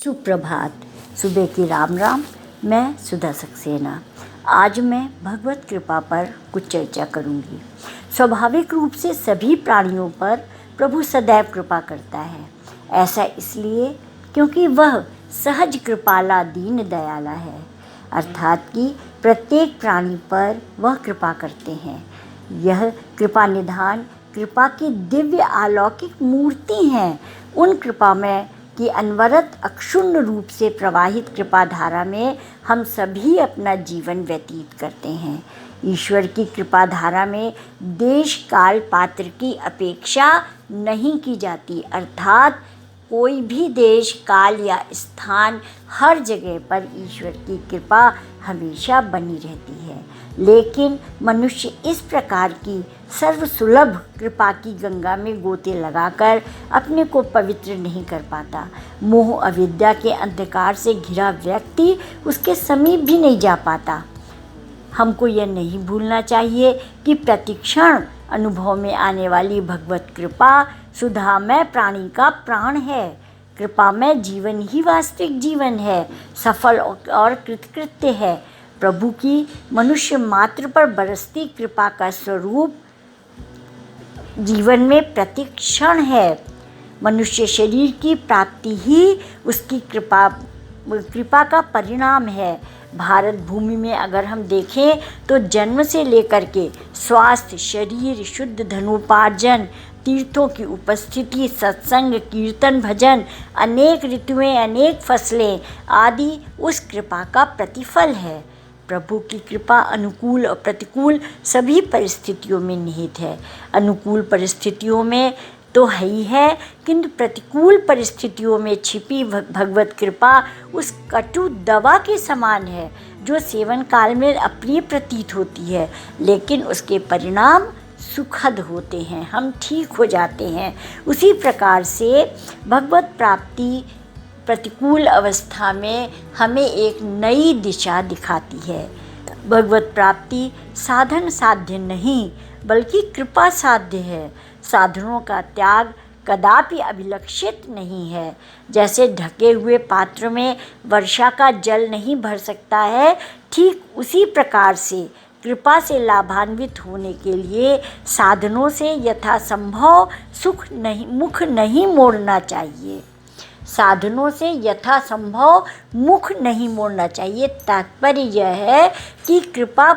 सुप्रभात। सुबह की राम राम। मैं सुधा सक्सेना। आज मैं भगवत कृपा पर कुछ चर्चा करूंगी। स्वाभाविक रूप से सभी प्राणियों पर प्रभु सदैव कृपा करता है। ऐसा इसलिए क्योंकि वह सहज कृपाला दीन दयाला है, अर्थात कि प्रत्येक प्राणी पर वह कृपा करते हैं। यह कृपा निधान कृपा की दिव्य अलौकिक मूर्ति हैं। उन कृपा में कि अनवरत अक्षुण्ण रूप से प्रवाहित कृपा धारा में हम सभी अपना जीवन व्यतीत करते हैं। ईश्वर की कृपा धारा में देश काल पात्र की अपेक्षा नहीं की जाती, अर्थात कोई भी देश काल या स्थान हर जगह पर ईश्वर की कृपा हमेशा बनी रहती है। लेकिन मनुष्य इस प्रकार की सर्वसुलभ कृपा की गंगा में गोते लगाकर अपने को पवित्र नहीं कर पाता। मोह अविद्या के अंधकार से घिरा व्यक्ति उसके समीप भी नहीं जा पाता। हमको यह नहीं भूलना चाहिए कि प्रतिक्षण अनुभव में आने वाली भगवत कृपा सुधामय प्राणी का प्राण है। कृपामय जीवन ही वास्तविक जीवन है, सफल और कृतकृत्य है। प्रभु की मनुष्य मात्र पर बरसती कृपा का स्वरूप जीवन में प्रतिक्षण है। मनुष्य शरीर की प्राप्ति ही उसकी कृपा का परिणाम है। भारत भूमि में अगर हम देखें तो जन्म से लेकर के स्वास्थ्य, शरीर, शुद्ध धनोपार्जन, तीर्थों की उपस्थिति, सत्संग, कीर्तन, भजन, अनेक ऋतुएं, अनेक फसलें आदि उस कृपा का प्रतिफल है। प्रभु की कृपा अनुकूल और प्रतिकूल सभी परिस्थितियों में निहित है। अनुकूल परिस्थितियों में तो है ही है, किंतु प्रतिकूल परिस्थितियों में छिपी भगवत कृपा उस कटु दवा के समान है जो सेवन काल में अप्रिय प्रतीत होती है, लेकिन उसके परिणाम सुखद होते हैं, हम ठीक हो जाते हैं। उसी प्रकार से भगवत प्राप्ति प्रतिकूल अवस्था में हमें एक नई दिशा दिखाती है। भगवत प्राप्ति साधन साध्य नहीं बल्कि कृपा साध्य है। साधनों का त्याग कदापि अभिलक्षित नहीं है। जैसे ढके हुए पात्र में वर्षा का जल नहीं भर सकता है, ठीक उसी प्रकार से कृपा से लाभान्वित होने के लिए साधनों से यथासंभव मुख नहीं मोड़ना चाहिए। साधनों से यथासंभव मुख नहीं मोड़ना चाहिए। तात्पर्य यह है कि कृपा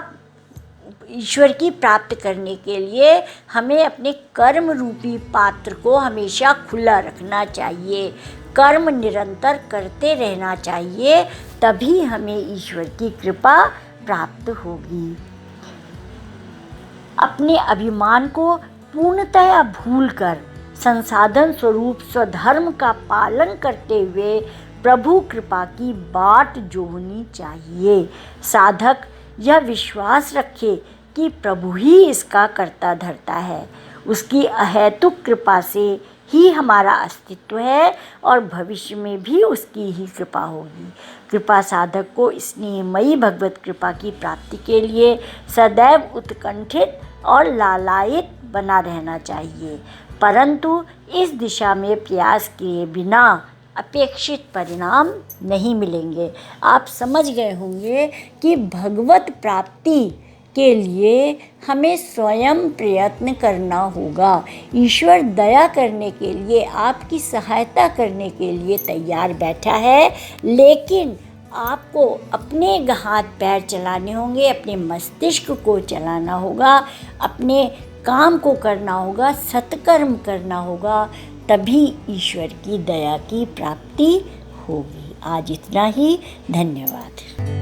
ईश्वर की प्राप्त करने के लिए हमें अपने कर्म रूपी पात्र को हमेशा खुला रखना चाहिए। कर्म निरंतर करते रहना चाहिए, तभी हमें ईश्वर की कृपा प्राप्त होगी। अपने अभिमान को पूर्णतया भूलकर संसाधन स्वरूप स्वधर्म का पालन करते हुए प्रभु कृपा की बाट जोहनी चाहिए। साधक यह विश्वास रखे कि प्रभु ही इसका कर्ता धर्ता है। उसकी अहेतुक कृपा से ही हमारा अस्तित्व है और भविष्य में भी उसकी ही कृपा होगी। कृपा साधक को स्नेहमयी भगवत कृपा की प्राप्ति के लिए सदैव उत्कंठित और लालायित बना रहना चाहिए, परंतु इस दिशा में प्रयास किए बिना अपेक्षित परिणाम नहीं मिलेंगे। आप समझ गए होंगे कि भगवत प्राप्ति के लिए हमें स्वयं प्रयत्न करना होगा। ईश्वर दया करने के लिए, आपकी सहायता करने के लिए तैयार बैठा है, लेकिन आपको अपने हाथ पैर चलाने होंगे, अपने मस्तिष्क को चलाना होगा, अपने काम को करना होगा, सत्कर्म करना होगा, तभी ईश्वर की दया की प्राप्ति होगी। आज इतना ही। धन्यवाद।